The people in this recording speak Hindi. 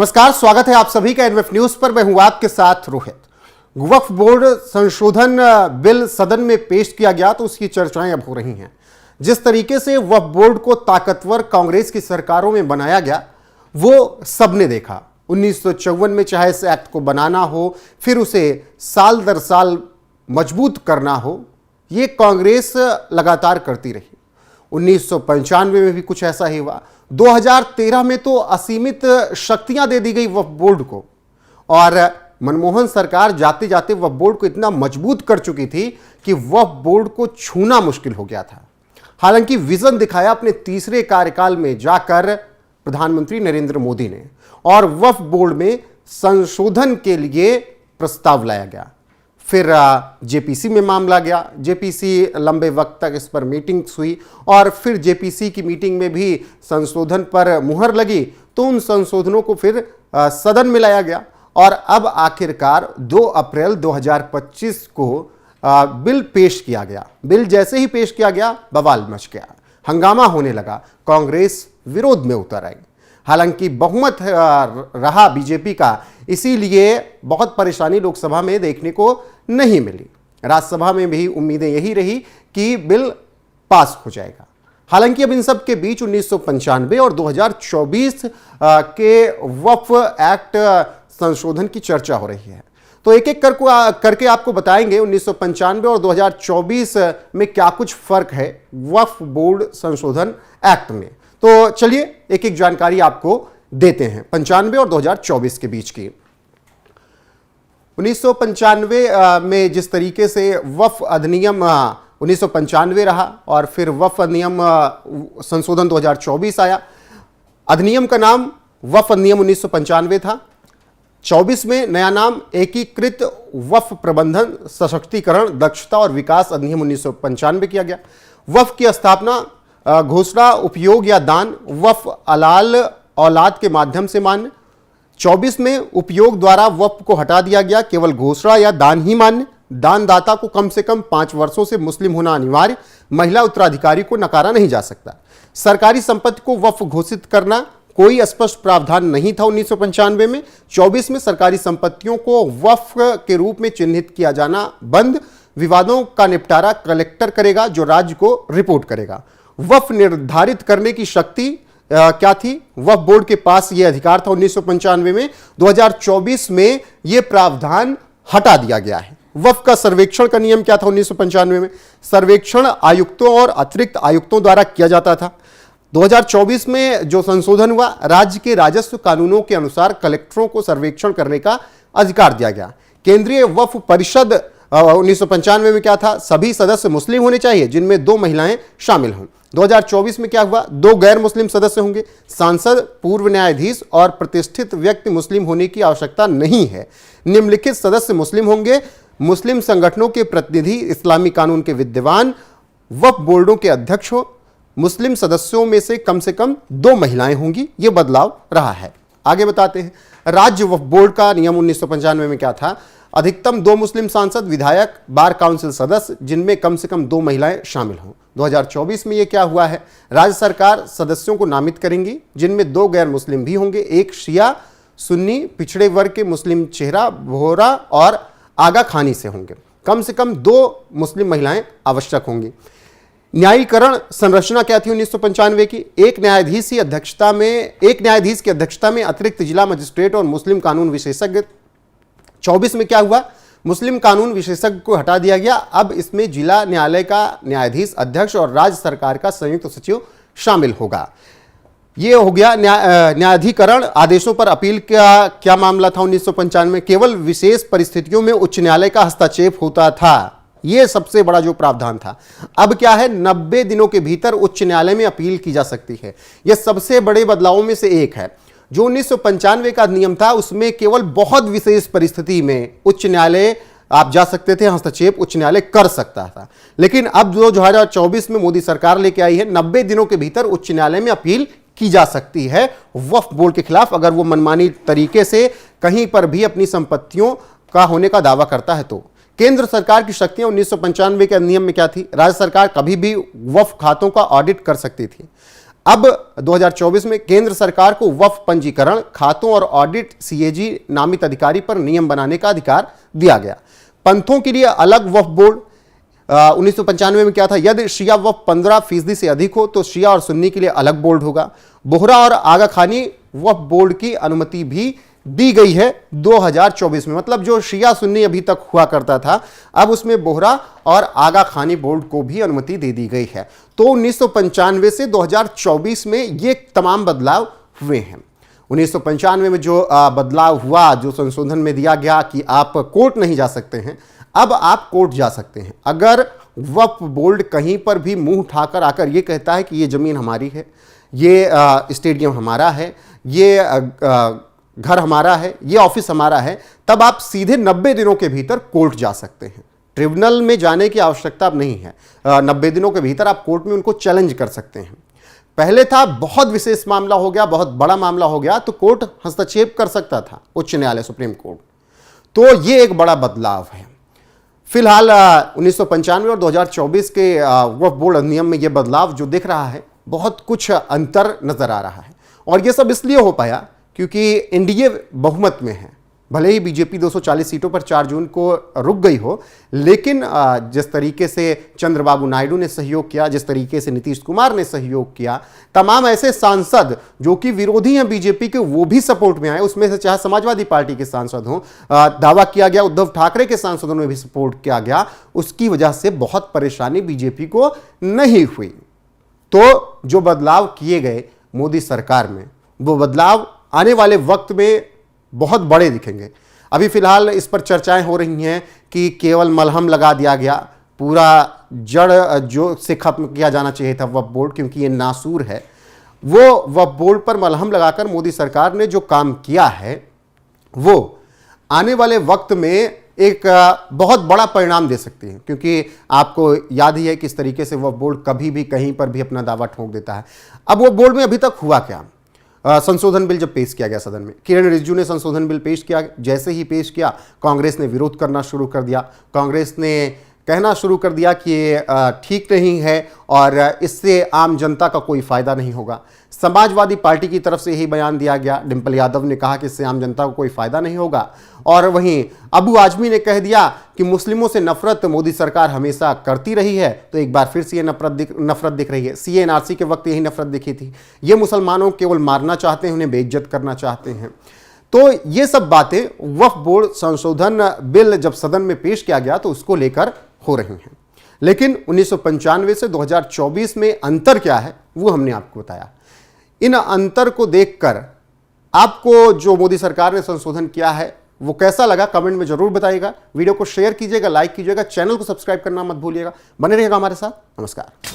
नमस्कार, स्वागत है आप सभी का एनएफ न्यूज पर। मैं हूं आपके साथ रोहित। वक्फ बोर्ड संशोधन बिल सदन में पेश किया गया तो उसकी चर्चाएं अब हो रही हैं। जिस तरीके से वक्फ बोर्ड को ताकतवर कांग्रेस की सरकारों में बनाया गया वो सबने देखा। 1954 में चाहे इस एक्ट को बनाना हो, फिर उसे साल दर साल मजबूत करना हो, ये कांग्रेस लगातार करती रही। 1995 में भी कुछ ऐसा ही हुआ। 2013 में तो असीमित शक्तियां दे दी गई वक्फ बोर्ड को, और मनमोहन सरकार जाते जाते वक्फ बोर्ड को इतना मजबूत कर चुकी थी कि वक्फ बोर्ड को छूना मुश्किल हो गया था। हालांकि विजन दिखाया अपने तीसरे कार्यकाल में जाकर प्रधानमंत्री नरेंद्र मोदी ने, और वक्फ बोर्ड में संशोधन के लिए प्रस्ताव लाया गया। फिर जेपीसी में मामला गया, जेपीसी लंबे वक्त तक इस पर मीटिंग्स हुई, और फिर जेपीसी की मीटिंग में भी संशोधन पर मुहर लगी तो उन संशोधनों को फिर सदन में लाया गया, और अब आखिरकार 2 अप्रैल 2025 को बिल पेश किया गया। बिल जैसे ही पेश किया गया बवाल मच गया, हंगामा होने लगा, कांग्रेस विरोध में उतर आई। हालांकि बहुमत रहा बीजेपी का, इसीलिए बहुत परेशानी लोकसभा में देखने को नहीं मिली। राज्यसभा में भी उम्मीदें यही रही कि बिल पास हो जाएगा। हालांकि अब इन सब के बीच 1995 और 2024 के वक्फ एक्ट संशोधन की चर्चा हो रही है। तो एक एक करके आपको बताएंगे 1995 और 2024 में क्या कुछ फर्क है वक्फ बोर्ड संशोधन एक्ट में। तो चलिए एक एक जानकारी आपको देते हैं 95 और 2024 के बीच की। 1995 में जिस तरीके से वक्फ अधिनियम 1995 रहा, और फिर वक्फ अधिनियम संशोधन 2024 आया। अधिनियम का नाम वक्फ अधिनियम 1995 था। 24 में नया नाम एकीकृत वक्फ प्रबंधन, सशक्तिकरण, दक्षता और विकास अधिनियम 1995 किया गया। वक्फ की स्थापना, घोषणा, उपयोग या दान वक्फ अलाल औलाद के माध्यम से मान्य। 24 में उपयोग द्वारा वक्फ को हटा दिया गया, केवल घोषणा या दान ही मान्य। दानदाता को कम से कम 5 वर्षों से मुस्लिम होना अनिवार्य। महिला उत्तराधिकारी को नकारा नहीं जा सकता। सरकारी संपत्ति को वक्फ घोषित करना, कोई स्पष्ट प्रावधान नहीं था 1995 में। 24 में सरकारी संपत्तियों को वक्फ के रूप में चिन्हित किया जाना बंद। विवादों का निपटारा कलेक्टर करेगा, जो राज्य को रिपोर्ट करेगा। वक्फ निर्धारित करने की शक्ति क्या थी? वक्फ बोर्ड के पास यह अधिकार था 1995 में। 2024 में यह प्रावधान हटा दिया गया है। वक्फ का सर्वेक्षण का नियम क्या था 1995 में? सर्वेक्षण आयुक्तों और अतिरिक्त आयुक्तों द्वारा किया जाता था। 2024 में जो संशोधन हुआ, राज्य के राजस्व कानूनों के अनुसार कलेक्टरों को सर्वेक्षण करने का अधिकार दिया गया। केंद्रीय वक्फ परिषद 1995 में क्या था? सभी सदस्य मुस्लिम होने चाहिए जिनमें 2 महिलाएं शामिल हों। 2024 में क्या हुआ? 2 गैर मुस्लिम सदस्य होंगे। सांसद, पूर्व न्यायाधीश और प्रतिष्ठित व्यक्ति मुस्लिम होने की आवश्यकता नहीं है। निम्नलिखित सदस्य मुस्लिम होंगे: मुस्लिम संगठनों के प्रतिनिधि, इस्लामी कानून के विद्वान, वक्फ बोर्डों के अध्यक्ष हो। मुस्लिम सदस्यों में से कम 2 महिलाएं होंगी। यह बदलाव रहा है। आगे बताते हैं। राज्य वक्फ बोर्ड का नियम 1995 में क्या था? अधिकतम 2 मुस्लिम सांसद, विधायक, बार काउंसिल सदस्य जिनमें कम से कम 2 महिलाएं शामिल हों। 2024 में यह क्या हुआ है? राज्य सरकार सदस्यों को नामित करेंगी जिनमें 2 गैर मुस्लिम भी होंगे। एक शिया सुन्नी पिछड़े वर्ग के मुस्लिम चेहरा वोहरा और आगा खानी से होंगे। कम से कम 2 मुस्लिम महिलाएं आवश्यक होंगी। न्यायीकरण संरचना क्या थी 1995 की? एक न्यायाधीश की अध्यक्षता में अतिरिक्त जिला मजिस्ट्रेट और मुस्लिम कानून विशेषज्ञ। 24 में क्या हुआ? मुस्लिम कानून विशेषज्ञ को हटा दिया गया। अब इसमें जिला न्यायालय का न्यायाधीश, अध्यक्ष और राज्य सरकार का संयुक्त सचिव शामिल होगा। यह हो गया न्यायाधिकरण। आदेशों पर अपील का क्या मामला था 1995 में? केवल विशेष परिस्थितियों में उच्च न्यायालय का हस्तक्षेप होता था। यह सबसे बड़ा जो प्रावधान था। अब क्या है? 90 दिनों के भीतर उच्च न्यायालय में अपील की जा सकती है। यह सबसे बड़े बदलावों में से एक है। जो 1995 का नियम था उसमें केवल बहुत विशेष परिस्थिति में उच्च न्यायालय आप जा सकते थे, हस्तक्षेप उच्च न्यायालय कर सकता था। लेकिन अब 2024 में मोदी सरकार लेके आई है, 90 दिनों के भीतर उच्च न्यायालय में अपील की जा सकती है वक्फ बोर्ड के खिलाफ, अगर वो मनमानी तरीके से कहीं पर भी अपनी संपत्तियों का होने का दावा करता है। तो केंद्र सरकार की शक्तियां 1995 के अधिनियम में क्या थी? राज्य सरकार कभी भी वक्फ खातों का ऑडिट कर सकती थी। अब 2024 में केंद्र सरकार को वक्फ पंजीकरण, खातों और ऑडिट सीएजी नामित अधिकारी पर नियम बनाने का अधिकार दिया गया। पंथों के लिए अलग वक्फ बोर्ड। 1995 में क्या था, यदि शिया वक्फ 15% से अधिक हो तो शिया और सुन्नी के लिए अलग बोर्ड होगा। बोहरा और आगा खानी वक्फ बोर्ड की अनुमति भी दी गई है 2024 में। मतलब जो शिया सुन्नी अभी तक हुआ करता था, अब उसमें बोहरा और आगा खानी बोर्ड को भी अनुमति दे दी गई है। तो 1995 से 2024 में ये तमाम बदलाव हुए हैं। 1995 में जो बदलाव हुआ, जो संशोधन में दिया गया कि आप कोर्ट नहीं जा सकते हैं, अब आप कोर्ट जा सकते हैं। अगर वक्फ बोर्ड कहीं पर भी मुंह उठाकर आकर ये कहता है कि ये जमीन हमारी है, ये स्टेडियम हमारा है, ये घर हमारा है, ये ऑफिस हमारा है, तब आप सीधे 90 दिनों के भीतर कोर्ट जा सकते हैं। ट्रिब्यूनल में जाने की आवश्यकता अब नहीं है। 90 दिनों के भीतर आप कोर्ट में उनको चैलेंज कर सकते हैं। पहले था बहुत विशेष मामला हो गया, बहुत बड़ा मामला हो गया तो कोर्ट हस्तक्षेप कर सकता था, उच्च न्यायालय, सुप्रीम कोर्ट। तो ये एक बड़ा बदलाव है। फिलहाल 1995 और 2024 के वक्फ बोर्ड अधिनियम में यह बदलाव जो दिख रहा है, बहुत कुछ अंतर नजर आ रहा है। और यह सब इसलिए हो पाया क्योंकि एनडीए बहुमत में है। भले ही बीजेपी 240 सीटों पर 4 जून को रुक गई हो, लेकिन जिस तरीके से चंद्रबाबू नायडू ने सहयोग किया, जिस तरीके से नीतीश कुमार ने सहयोग किया, तमाम ऐसे सांसद जो कि विरोधी हैं बीजेपी के, वो भी सपोर्ट में आए। उसमें से चाहे समाजवादी पार्टी के सांसद हों, दावा किया गया उद्धव ठाकरे के सांसदों ने भी सपोर्ट किया गया, उसकी वजह से बहुत परेशानी बीजेपी को नहीं हुई। तो जो बदलाव किए गए मोदी सरकार में, वो बदलाव आने वाले वक्त में बहुत बड़े दिखेंगे। अभी फिलहाल इस पर चर्चाएं हो रही हैं कि केवल मलहम लगा दिया गया, पूरा जड़ जो से खत्म किया जाना चाहिए था वक्फ बोर्ड, क्योंकि ये नासूर है। वो वक्फ बोर्ड पर मलहम लगाकर मोदी सरकार ने जो काम किया है, वो आने वाले वक्त में एक बहुत बड़ा परिणाम दे सकती है। क्योंकि आपको याद ही है किस तरीके से वक्फ बोर्ड कभी भी कहीं पर भी अपना दावा ठोक देता है। अब वो बोर्ड में अभी तक हुआ क्या, संशोधन बिल जब पेश किया गया सदन में, किरण रिजिजू ने संशोधन बिल पेश किया। जैसे ही पेश किया, कांग्रेस ने विरोध करना शुरू कर दिया। कांग्रेस ने कहना शुरू कर दिया कि ये ठीक नहीं है और इससे आम जनता का कोई फायदा नहीं होगा। समाजवादी पार्टी की तरफ से यही बयान दिया गया। डिंपल यादव ने कहा कि इससे आम जनता को कोई फायदा नहीं होगा। और वहीं अबू आजमी ने कह दिया कि मुस्लिमों से नफरत मोदी सरकार हमेशा करती रही है, तो एक बार फिर से ये नफरत दिख रही है। CA/NRC के वक्त यही नफरत दिखी थी। ये मुसलमानों को केवल मारना चाहते हैं, उन्हें बेइज्जत करना चाहते हैं। तो ये सब बातें वक्फ बोर्ड संशोधन बिल जब सदन में पेश किया गया तो उसको लेकर हो रही हैं। लेकिन 1995 से 2024 में अंतर क्या है, वो हमने आपको बताया। इन अंतर को देखकर आपको जो मोदी सरकार ने संशोधन किया है वो कैसा लगा, कमेंट में जरूर बताइएगा। वीडियो को शेयर कीजिएगा, लाइक कीजिएगा, चैनल को सब्सक्राइब करना मत भूलिएगा। बने रहिएगा हमारे साथ। नमस्कार।